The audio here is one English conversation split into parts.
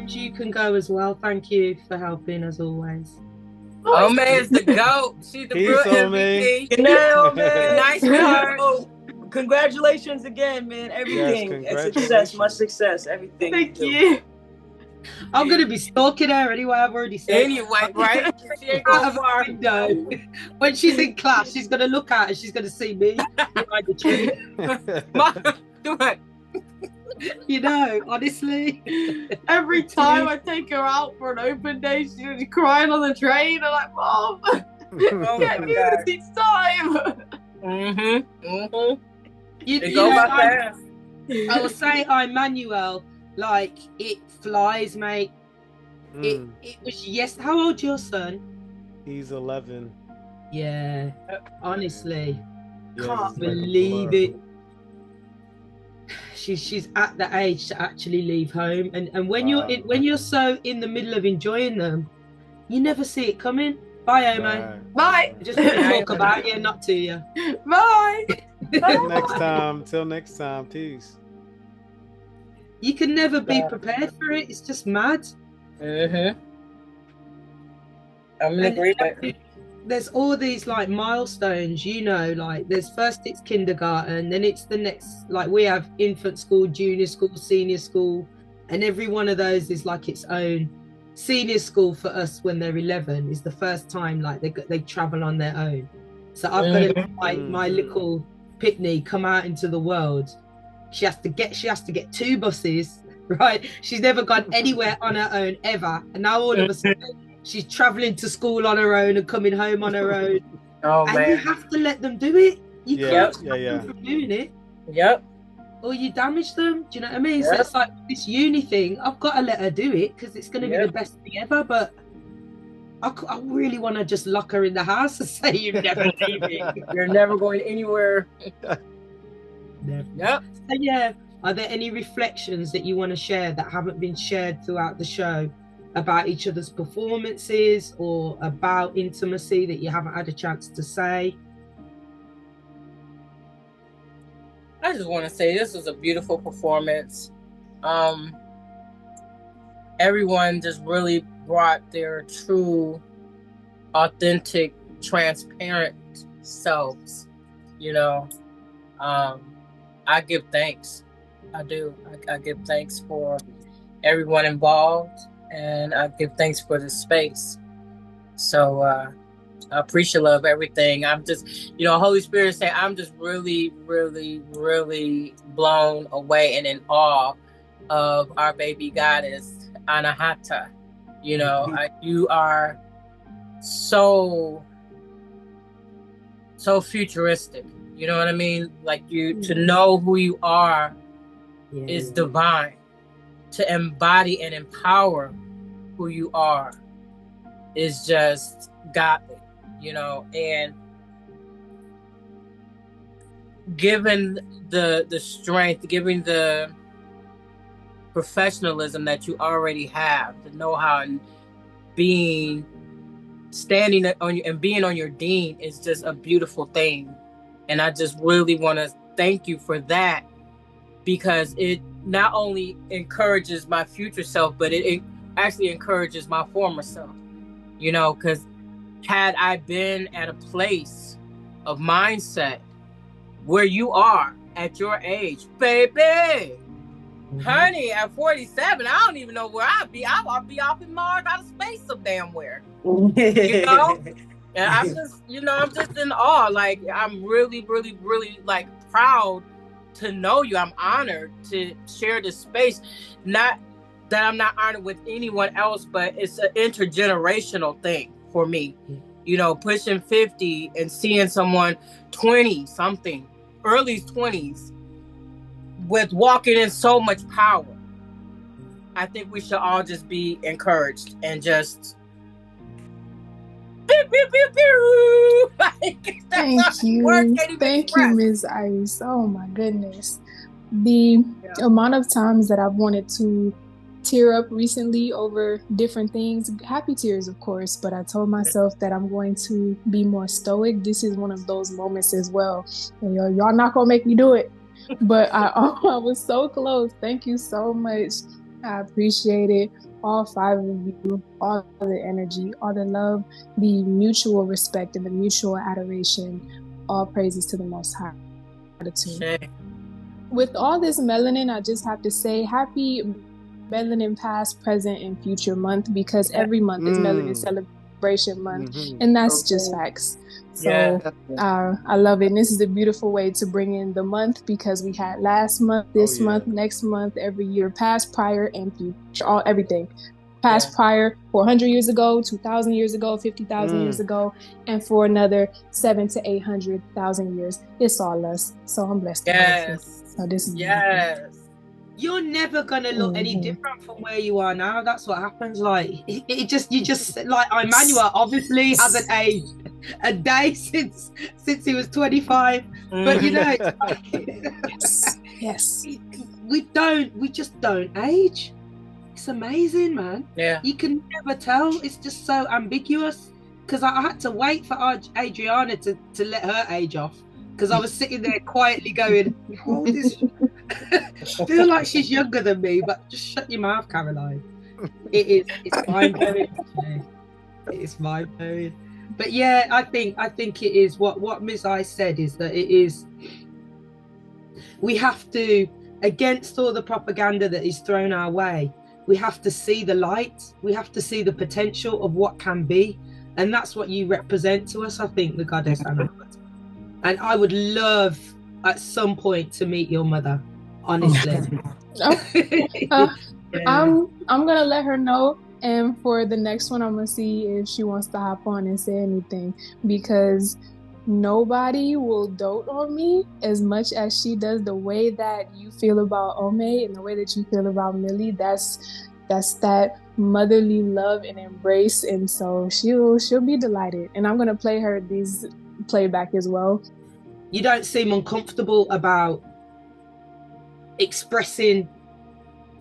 you can go as well. Thank you for helping as always. Oh man, is the GOAT. She's the real MVP. You know, man. Nice start. Oh, congratulations again, man. Everything. Yes, Success, much success, everything. Thank you. I'm gonna be stalking her anyway. I've already said. Anyway, right? She ain't going far. When she's in class, she's gonna look at her. She's gonna see me behind the tree. You know, honestly, every time I take her out for an open day, she's crying on the train. I'm like, Mom, can't do this each time. You go by fast. I will say, Manuel, like it flies, mate. It was How old's your son? He's 11. Yeah, honestly, can't believe it. She's at the age to actually leave home, and when you're so in the middle of enjoying them, you never see it coming. Bye, Omo. Bye. Just talk about you, not to you. Bye. Till next time. Peace. You can never be prepared for it. It's just mad. I'm in agreement. There's all these like milestones, you know, like there's first it's kindergarten, then it's the next, like we have infant school, junior school, senior school, and every one of those is like its own. Senior school for us when they're 11 is the first time like they travel on their own. So I've got to my little Pitney come out into the world. She has to get 2 buses, right? She's never gone anywhere on her own ever, and now all of a sudden she's traveling to school on her own and coming home on her own. And you have to let them do it. You can't stop them from doing it. Or you damage them. Do you know what I mean? So it's like this uni thing. I've got to let her do it because it's going to be the best thing ever. But I really want to just lock her in the house and say, "You're never leaving. You're never going anywhere." Never. So yeah, are there any reflections that you want to share that haven't been shared throughout the show about each other's performances or about intimacy that you haven't had a chance to say? I just want to say this was a beautiful performance. Everyone just really brought their true, authentic, transparent selves. You know, I give thanks. I do. I give thanks for everyone involved, and I give thanks for the space. So I appreciate love everything. I'm just, you know, Holy Spirit say I'm just really, really, really blown away and in awe of our baby goddess, Anahata. You know, you are so futuristic. You know what I mean? Like to know who you are is divine. To embody and empower who you are is just godly, you know, and given the strength, given the professionalism that you already have, the know-how, and standing on you and being on your dean is just a beautiful thing. And I just really want to thank you for that, because it not only encourages my future self, but it actually encourages my former self, you know, because had I been at a place of mindset where you are at your age, baby, honey, at 47, I don't even know where I'd be. I'll be off in Mars, out of space, some damn where, you know? And I'm just, you know, I'm just in awe. Like, I'm really, really, really, like, proud to know you. I'm honored to share this space. Not that I'm not honored with anyone else, but it's an intergenerational thing for me. You know, pushing 50 and seeing someone 20-something, early 20s, with walking in so much power. I think we should all just be encouraged and just pew, pew, pew, pew. Like, thank you, Ms. Ice. Oh my goodness. The amount of times that I've wanted to tear up recently over different things, happy tears of course, but I told myself that I'm going to be more stoic. This is one of those moments as well. And y'all not gonna make me do it. But I was so close. Thank you so much. I appreciate it. All 5 of you, all the energy, all the love, the mutual respect, and the mutual adoration. All praises to the Most High. With all this melanin, I just have to say happy Melanin Past, Present, and Future Month, because every month is Melanin Celebration Month, and that's just facts. So I love it. And this is a beautiful way to bring in the month, because we had last month, this month, next month, every year, past, prior, and future, everything. Past, prior, 400 years ago, 2,000 years ago, 50,000 years ago, and for another 700 to 800,000 years. It's all us. So I'm blessed. So this is You're never gonna look any different from where you are now. That's what happens. Like you just like Emmanuel obviously hasn't aged a day since he was 25. But you know, yes, we just don't age. It's amazing, man. Yeah, you can never tell. It's just so ambiguous. Because I had to wait for Adriana to let her age off. Because I was sitting there quietly going, oh, I feel like she's younger than me, but just shut your mouth, Caroline. It's mind-blowing. It's mind-blowing. But yeah, I think it is what Ms. I said, is that it is, we have to, against all the propaganda that is thrown our way, we have to see the light, we have to see the potential of what can be. And that's what you represent to us, I think, the goddess Anahata. And I would love at some point to meet your mother, honestly. I'm gonna let her know, and for the next one I'm gonna see if she wants to hop on and say anything, because nobody will dote on me as much as she does. The way that you feel about Ome and the way that you feel about Millie, that's that motherly love and embrace, and so she'll be delighted. And I'm gonna play her these playback as well. You don't seem uncomfortable about expressing.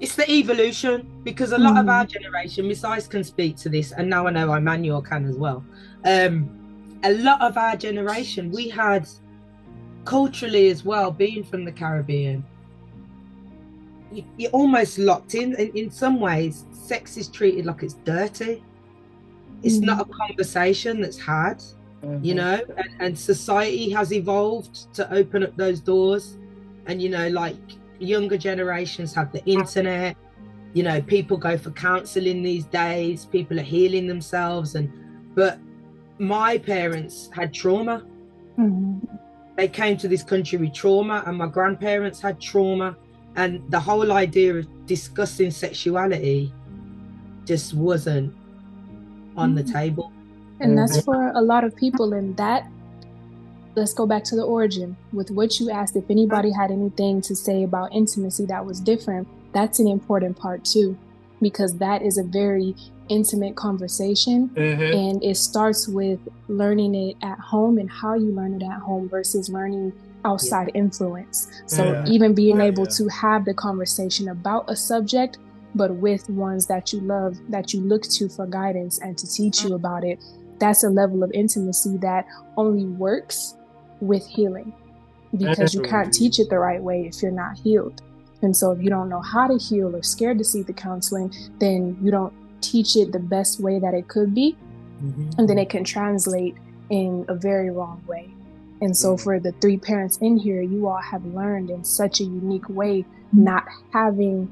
It's the evolution, because a lot of our generation, Miss Ice can speak to this, and now I know Emmanuel can as well. A lot of our generation, we had culturally as well, being from the Caribbean, you're almost locked in some ways. Sex is treated like it's dirty. It's not a conversation that's had, you know, and society has evolved to open up those doors. And, you know, like younger generations have the internet, you know, people go for counseling these days, people are healing themselves. But my parents had trauma. They came to this country with trauma, and my grandparents had trauma. And the whole idea of discussing sexuality just wasn't on the table. And that's for a lot of people. And that, let's go back to the origin with what you asked, if anybody had anything to say about intimacy that was different. That's an important part too, because that is a very intimate conversation. And it starts with learning it at home and how you learn it at home versus learning outside influence. So even being able to have the conversation about a subject, but with ones that you love, that you look to for guidance and to teach you about it, that's a level of intimacy that only works with healing, because you can't teach it the right way if you're not healed. And so if you don't know how to heal or scared to seek the counseling, then you don't teach it the best way that it could be. And then it can translate in a very wrong way. And so for the 3 parents in here, you all have learned in such a unique way, not having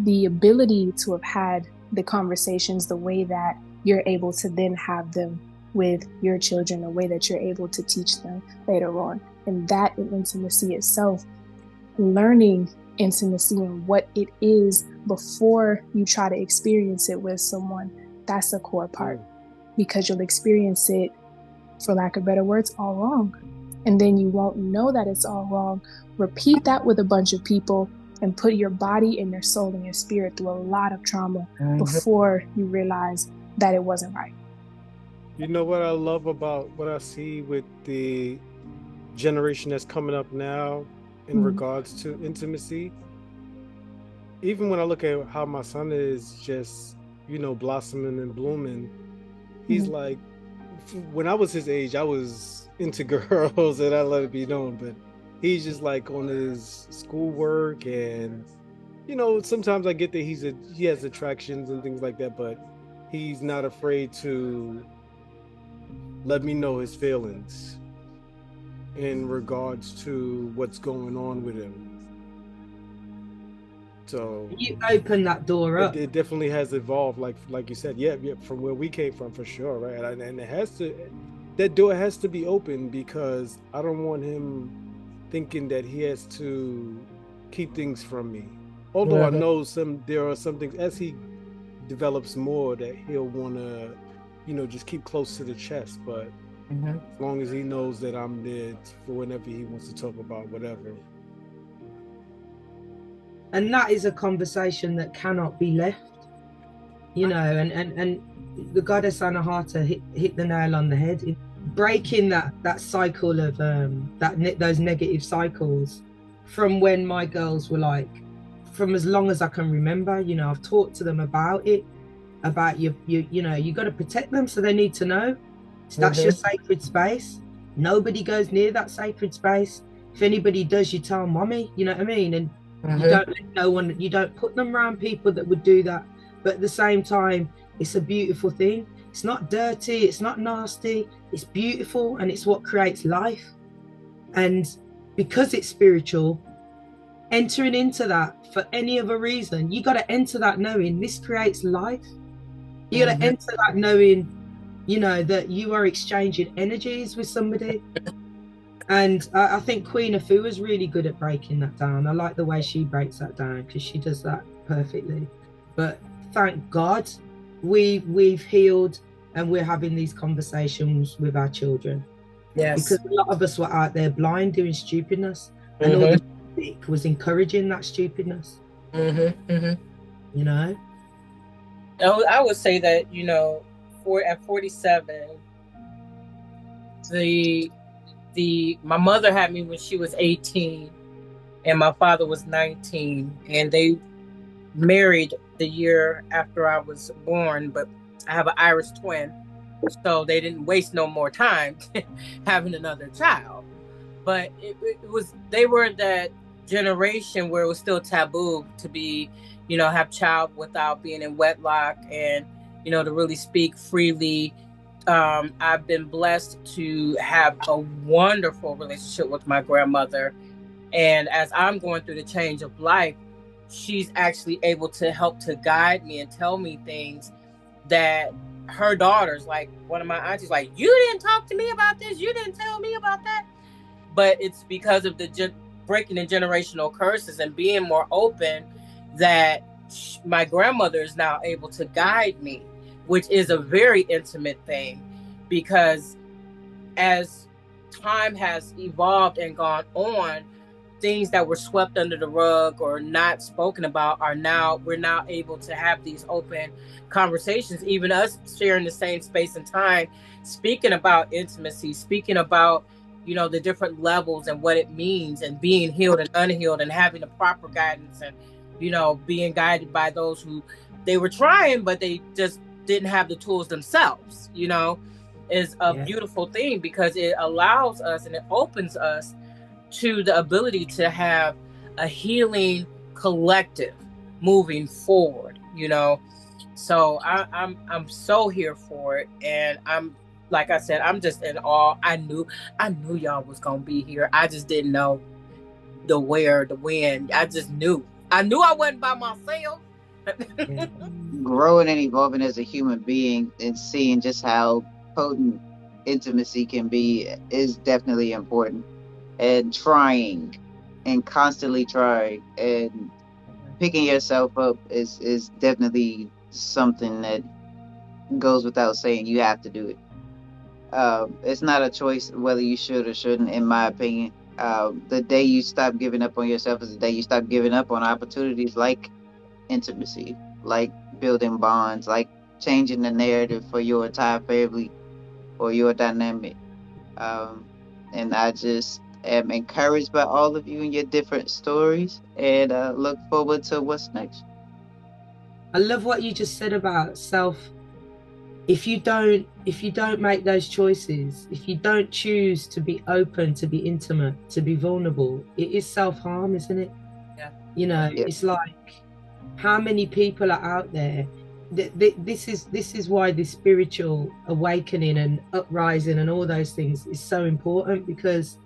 the ability to have had the conversations the way that you're able to then have them with your children, the way that you're able to teach them later on. And that in intimacy itself, learning intimacy and what it is before you try to experience it with someone, that's a core part, because you'll experience it, for lack of better words, all wrong. And then you won't know that it's all wrong. Repeat that with a bunch of people and put your body and your soul and your spirit through a lot of trauma before you realize that it wasn't right. You know what I love about what I see with the generation that's coming up now in regards to intimacy? Even when I look at how my son is just, you know, blossoming and blooming, he's like, when I was his age, I was into girls and I let it be known, but he's just like on his schoolwork and you know, sometimes I get that he has attractions and things like that, but he's not afraid to let me know his feelings in regards to what's going on with him. So you open that door up. It definitely has evolved, like you said, yeah, from where we came from, for sure, right? And it has to, that door has to be open, because I don't want him thinking that he has to keep things from me. Although I know there are some things as he develops more that he'll want to, you know, just keep close to the chest. But as long as he knows that I'm there for whenever he wants to talk about whatever. And that is a conversation that cannot be left, you know, and the goddess Anahata hit the nail on the head. Breaking that cycle of those negative cycles from when my girls were like, from as long as I can remember, you know, I've talked to them about it, about you know, you got to protect them, so they need to know. So that's your sacred space. Nobody goes near that sacred space. If anybody does, you tell mommy, you know what I mean? And you don't let no one, you don't put them around people that would do that. But at the same time, it's a beautiful thing. It's not dirty, it's not nasty, it's beautiful, and it's what creates life. And because it's spiritual, entering into that for any other reason, you got to enter that knowing this creates life. You got to enter that knowing, you know, that you are exchanging energies with somebody. And I think Queen Afu is really good at breaking that down. I like the way she breaks that down, because she does that perfectly. But thank God we've healed, and we're having these conversations with our children. Yes. Because a lot of us were out there blind doing stupidness, and all the music was encouraging that stupidness. You know? I would say that, you know, at 47, my mother had me when she was 18 and my father was 19, and they married the year after I was born, but I have an Irish twin, so they didn't waste no more time having another child. But they were that generation where it was still taboo to be, you know, have child without being in wedlock, and, you know, to really speak freely. I've been blessed to have a wonderful relationship with my grandmother. And as I'm going through the change of life, she's actually able to help to guide me and tell me things that her daughters, like one of my aunties, like, you didn't talk to me about this, you didn't tell me about that. But it's because of the breaking the generational curses and being more open that my grandmother is now able to guide me, which is a very intimate thing, because as time has evolved and gone on, things that were swept under the rug or not spoken about we're now able to have these open conversations, even us sharing the same space and time, speaking about intimacy, speaking about, you know, the different levels and what it means, and being healed and unhealed, and having the proper guidance, and, you know, being guided by those who they were trying, but they just didn't have the tools themselves, you know, is a beautiful thing, because it allows us and it opens us to the ability to have a healing collective moving forward, you know. So I'm so here for it, and I'm, like I said, I'm just in awe. I knew y'all was gonna be here. I just didn't know the where, the when. I just knew. I knew I wasn't by myself. Growing and evolving as a human being and seeing just how potent intimacy can be is definitely important. And trying and constantly trying and picking yourself up is definitely something that goes without saying. You have to do it. It's not a choice whether you should or shouldn't, in my opinion. The day you stop giving up on yourself is the day you stop giving up on opportunities like intimacy, like building bonds, like changing the narrative for your entire family or your dynamic. And I just am encouraged by all of you and your different stories, and look forward to what's next. I love what you just said about self. If you don't make those choices, if you don't choose to be open, to be intimate, to be vulnerable, it is self-harm, isn't it? You know, it's like, how many people are out there? This is why this spiritual awakening and uprising and all those things is so important, because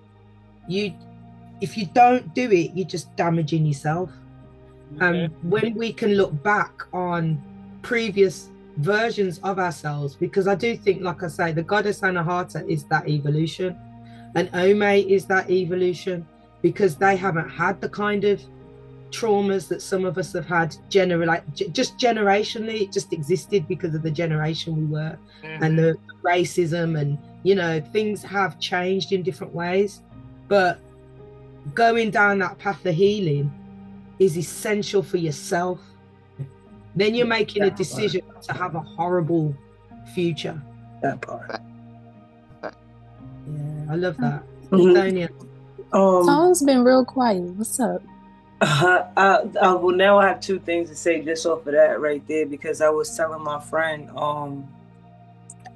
if you don't do it, you're just damaging yourself. When we can look back on previous versions of ourselves, because I do think, like I say, the goddess Anahata is that evolution, and Ome is that evolution, because they haven't had the kind of traumas that some of us have had just generationally. It just existed because of the generation we were, and the racism, and you know, things have changed in different ways. But going down that path of healing is essential for yourself. Then you're making a decision to have a horrible future. That part. Yeah, I love that. Cynthonia. Tone's been real quiet. What's up? Well, now I have two things to say just off of that right there, because I was telling my friend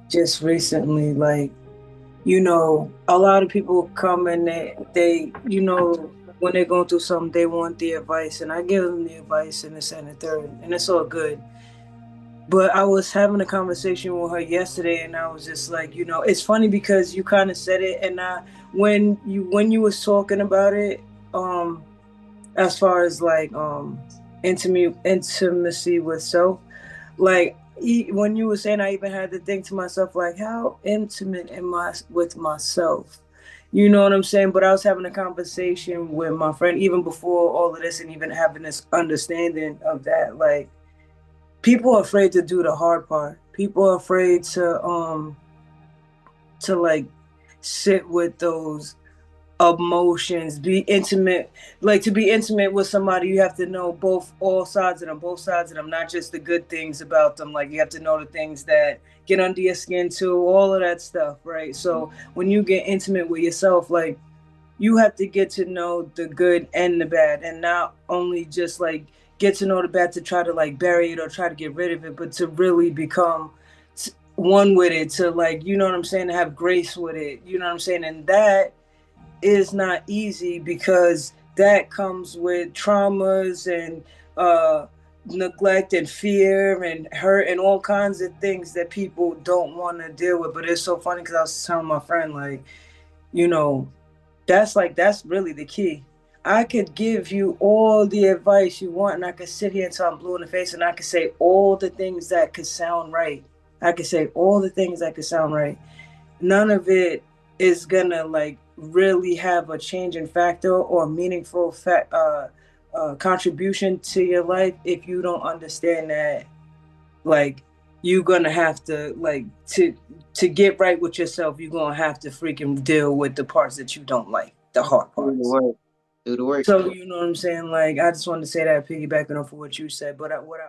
just recently, like, you know, a lot of people come and they you know, when they're going through something, they want the advice, and I give them the advice and this and the third, and it's all good. But I was having a conversation with her yesterday, and I was just like, you know, it's funny because you kind of said it, and when you was talking about it, as far as like intimacy with self, like when you were saying, I even had to think to myself, like, how intimate am I with myself? You know what I'm saying? But I was having a conversation with my friend even before all of this, and even having this understanding of that, like, people are afraid to do the hard part. People are afraid to like sit with those emotions, be intimate. Like, to be intimate with somebody, you have to know all sides of them, not just the good things about them. Like, you have to know the things that get under your skin too, all of that stuff, right? So when you get intimate with yourself, like, you have to get to know the good and the bad, and not only just like get to know the bad to try to like bury it or try to get rid of it, but to really become one with it, to, like, you know what I'm saying, to have grace with it, you know what I'm saying? And that is not easy, because that comes with traumas and neglect and fear and hurt and all kinds of things that people don't want to deal with. But it's so funny because I was telling my friend, like, you know, that's really the key. I could give you all the advice you want, and I could sit here until I'm blue in the face, and I could say all the things that could sound right. None of it is gonna like really have a changing factor or meaningful contribution to your life if you don't understand that, like, you're gonna have to, like, to get right with yourself, you're gonna have to freaking deal with the parts that you don't like, the hard parts. Do the work. So, you know what I'm saying? Like, I just wanted to say that, piggybacking off of what you said. But what I